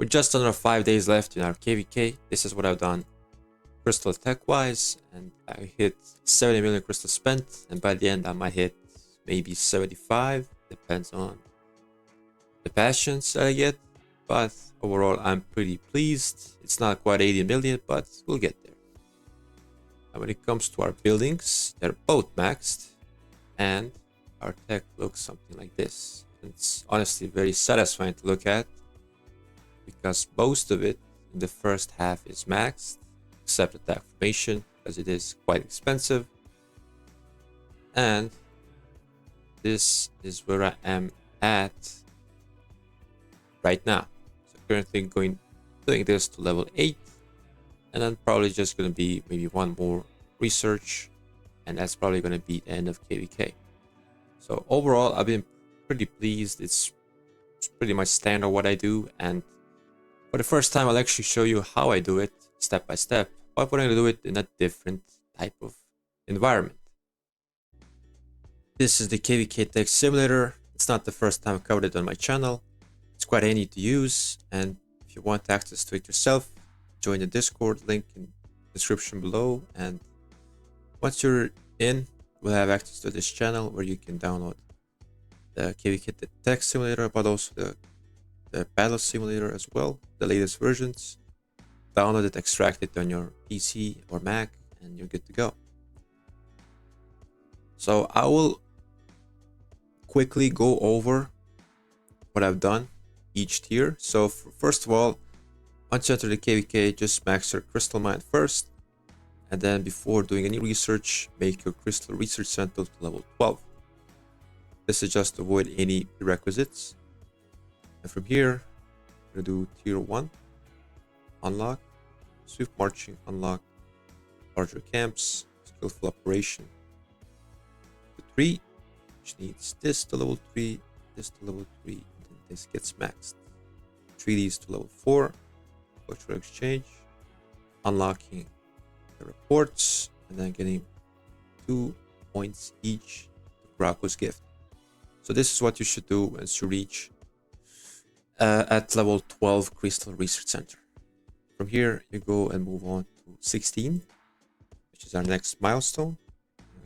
With just under 5 days left in our KVK, this is what I've done crystal tech wise, and I hit 70 million crystals spent, and by the end I might hit maybe 75, depends on the passions that I get, but overall I'm pretty pleased. It's not quite 80 million, but we'll get there. And when it comes to our buildings, they're both maxed, and our tech looks something like this. It's honestly very satisfying to look at, because most of it in the first half is maxed, except attack formation, because it is quite expensive. And this is where I am at right now. So currently doing this to level 8, and then probably just going to be maybe one more research, and that's probably going to be the end of KVK. So overall, I've been pretty pleased. It's pretty much standard what I do, and for the first time I'll actually show you how I do it step by step, but we're going to do it in a different type of environment. This is the KVK Tech Simulator. It's not the first time I covered it on my channel. It's quite handy to use, and if you want access to it yourself, join the Discord, link in the description below, and once you're in, we'll have access to this channel where you can download the KVK Tech Simulator, but also the Battle Simulator as well, the latest versions. Download it, extract it on your PC or Mac, and you're good to go. So I will quickly go over what I've done each tier. So first of all, once you enter the KVK, just max your crystal mine first, and then before doing any research, make your crystal research center to level 12. This is just to avoid any prerequisites. And from here, we're gonna do tier 1, unlock, swift marching, unlock, larger camps, skillful operation. To 3, which needs this to level 3, this to level 3, and then this gets maxed. Treaties to level 4, cultural exchange, unlocking the reports, and then getting 2 points each to Karaku's gift. So this is what you should do once you reach at level 12 Crystal Research Center. From here, you go and move on to 16, which is our next milestone.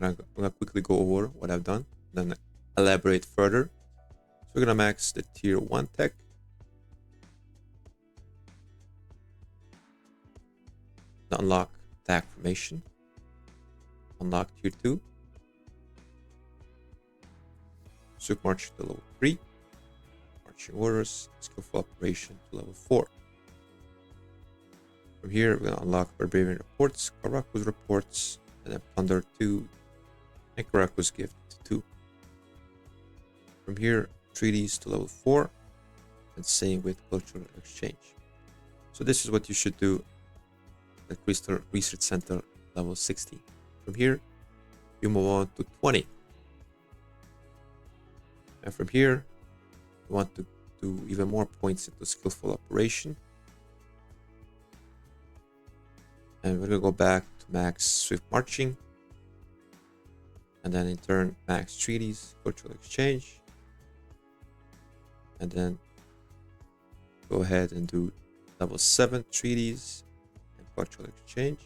I'm gonna quickly go over what I've done, then elaborate further. So we're gonna max the tier 1 tech. Unlock attack formation. Unlock tier 2. Super march to level 3. Marching orders, skillful operation to level 4. From here, we're gonna unlock Barbarian reports, Karaku's reports, and then Plunder 2, and Karaku's gift to 2. From here, treaties to level 4, and same with cultural exchange. So this is what you should do at Crystal Research Center level 16. From here, you move on to 20. And from here, you want to do even more points into skillful operation. And we're gonna go back to max swift marching, and then in turn max treaties, cultural exchange, and then go ahead and do level 7 treaties and cultural exchange,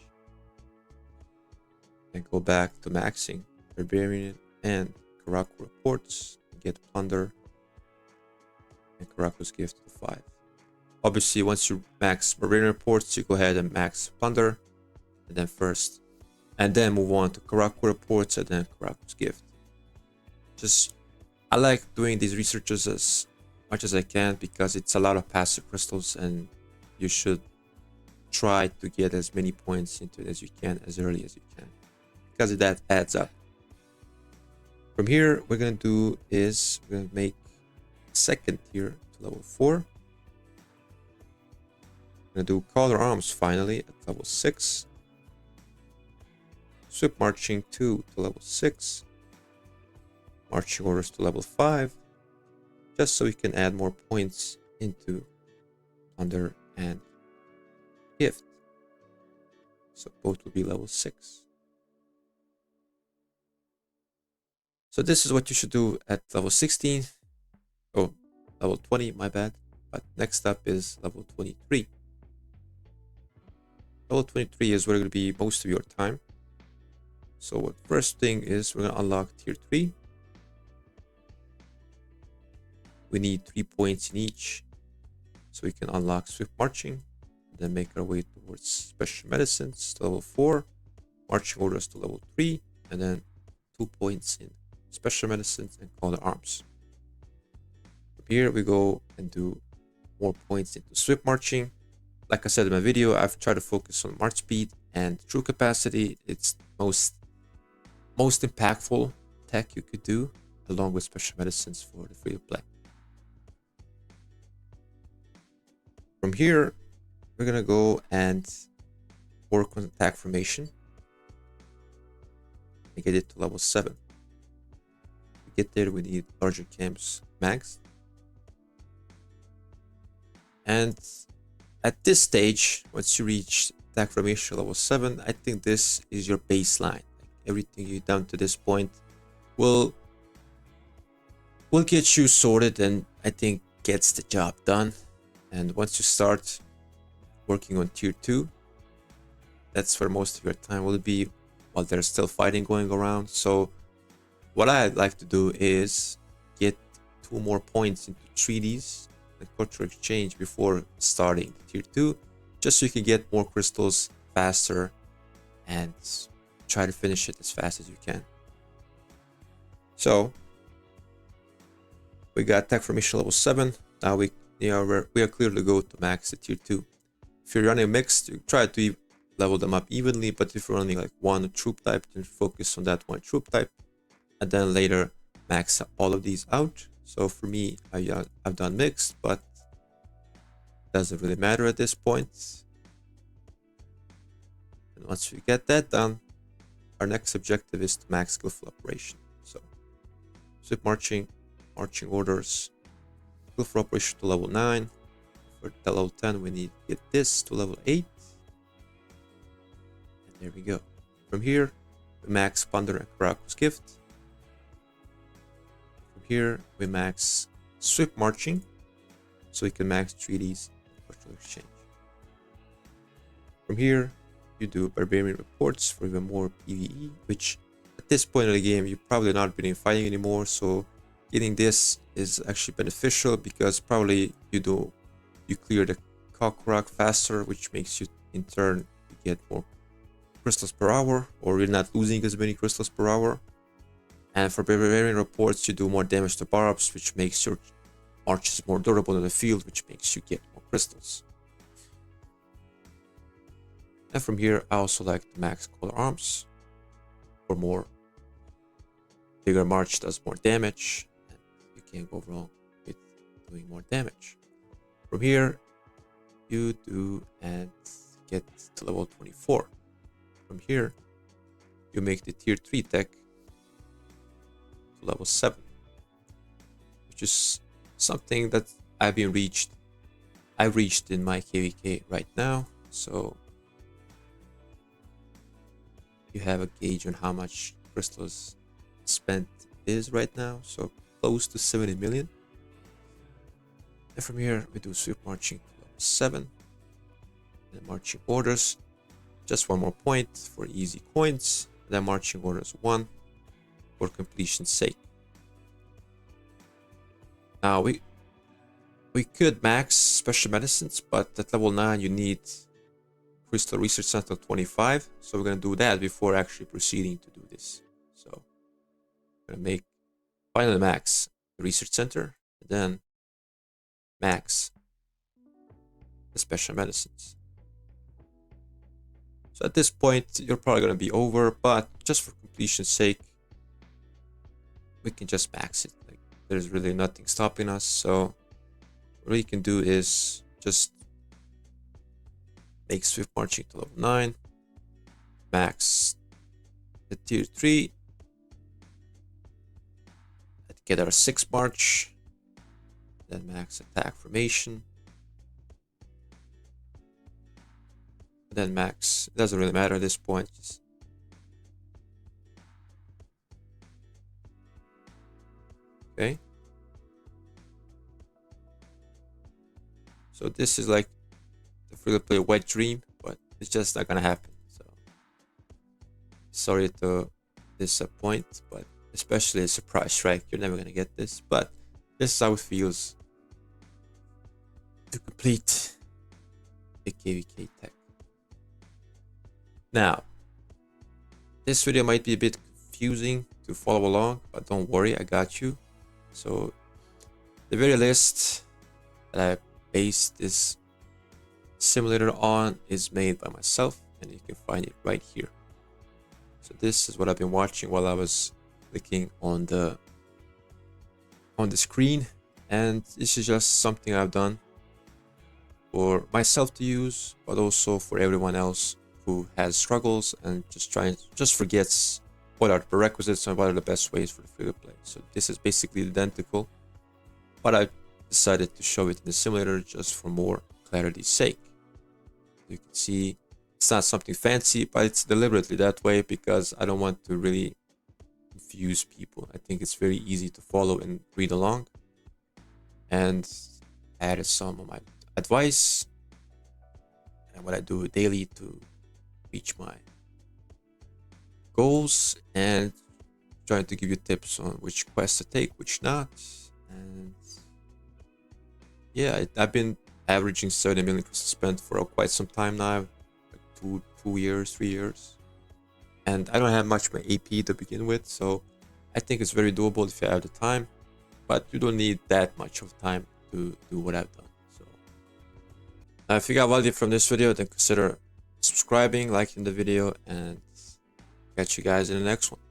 and go back to maxing Barbarian and Karaku reports, and get plunder and Karaku's gift to 5. Obviously, once you max Barbarian reports, you go ahead and max plunder, and then first, and then move on to Karaku reports, and then Karaku's gift. I like doing these researches as much as I can, because it's a lot of passive crystals, and you should try to get as many points into it as you can, as early as you can, because that adds up. From here, we're gonna do is we're gonna make second tier to level 4. We're gonna do Color Arms finally at level 6. Swift Marching 2 to level 6. Marching Orders to level 5. Just so we can add more points into Thunder and Gift. So both will be level 6. So this is what you should do at level 16. Oh, level 20, my bad. But next up is level 23. Level 23 is where it's going to be most of your time. So what first thing is we're going to unlock tier 3. We need 3 points in each, so we can unlock swift marching, then make our way towards special medicines to level 4, marching orders to level 3, and then 2 points in special medicines and call to arms. From here we go and do more points into swift marching. Like I said in my video, I've tried to focus on march speed and true capacity. It's most impactful tech you could do, along with special medicines for the free to play. From here, we're gonna go and work on attack formation and get it to level 7. To get there, we need larger camps max. And at this stage, once you reach attack formation level 7, I think this is your baseline. Everything you've done to this point will get you sorted, and I think gets the job done. And once you start working on tier 2, that's where most of your time will be while there's still fighting going around. So what I'd like to do is get 2 more points into treaties and cultural exchange before starting tier 2, just so you can get more crystals faster and try to finish it as fast as you can. So we got attack formation level 7. Now we are clear to go to max at tier 2. If you're running mixed, you try to level them up evenly, but if you're running like one troop type, then focus on that one troop type, and then later max all of these out. So for me, I've done mixed, but it doesn't really matter at this point. And once we get that done, our next objective is to max skillful operation. So swift marching, marching orders, skillful operation to level 9. For the level 10, we need to get this to level 8. And there we go. From here, we max Plunder and Karaku's Gift. From here, we max Swift Marching, so we can max treaties and cultural exchange. From here, you do Barbarian Reports for even more PvE, which at this point of the game, you've probably not been fighting anymore, so getting this is actually beneficial because probably you clear the cockroach faster, which makes you in turn get more crystals per hour, or you're not losing as many crystals per hour. And for Barbarian Reports, you do more damage to bar-ups, which makes your marches more durable in the field, which makes you get more crystals. And from here, I also like to max Color Arms for more. Bigger march does more damage, and you can't go wrong with doing more damage. From here, you do and get to level 24. From here, you make the tier 3 tech to level 7, which is something that I've reached in my KVK right now. So you have a gauge on how much crystals spent is right now, so close to 70 million. And from here we do swift marching to level 7, then marching orders, just 1 more point for easy coins, and then marching orders 1 for completion's sake. Now we could max special medicines, but at level 9 you need Crystal Research Center 25, so we're gonna do that before actually proceeding to do this. So I'm gonna make finally max the Research Center, and then max the special medicines. So at this point, you're probably gonna be over, but just for completion's sake, we can just max it. Like, there's really nothing stopping us. So what we can do is just make swift marching to level 9, max the tier 3, get our 6 march, then max attack formation, then max, it doesn't really matter at this point. Just okay. So this is like the free-to-play wet dream, but it's just not gonna happen. So sorry to disappoint, but especially a surprise strike, you're never gonna get this. But this is how it feels to complete the KVK tech. Now, this video might be a bit confusing to follow along, but don't worry, I got you. So the very list that I based this simulator on is made by myself, and you can find it right here. So this is what I've been watching while I was clicking on the screen, and this is just something I've done for myself to use, but also for everyone else who has struggles and just forgets what are the prerequisites and what are the best ways for the free to play. So this is basically identical, but I decided to show it in the simulator just for more clarity's sake. You can see it's not something fancy, but it's deliberately that way because I don't want to really confuse people. I think it's very easy to follow and read along. And I added some of my advice and what I do daily to reach my goals, and trying to give you tips on which quests to take, which not. And yeah, I've been averaging 70 million crystals spent for quite some time now, like 3 years. And I don't have much of my AP to begin with, so I think it's very doable if you have the time, but you don't need that much of time to do what I've done. So if you got value from this video, then consider subscribing, liking the video, and catch you guys in the next one.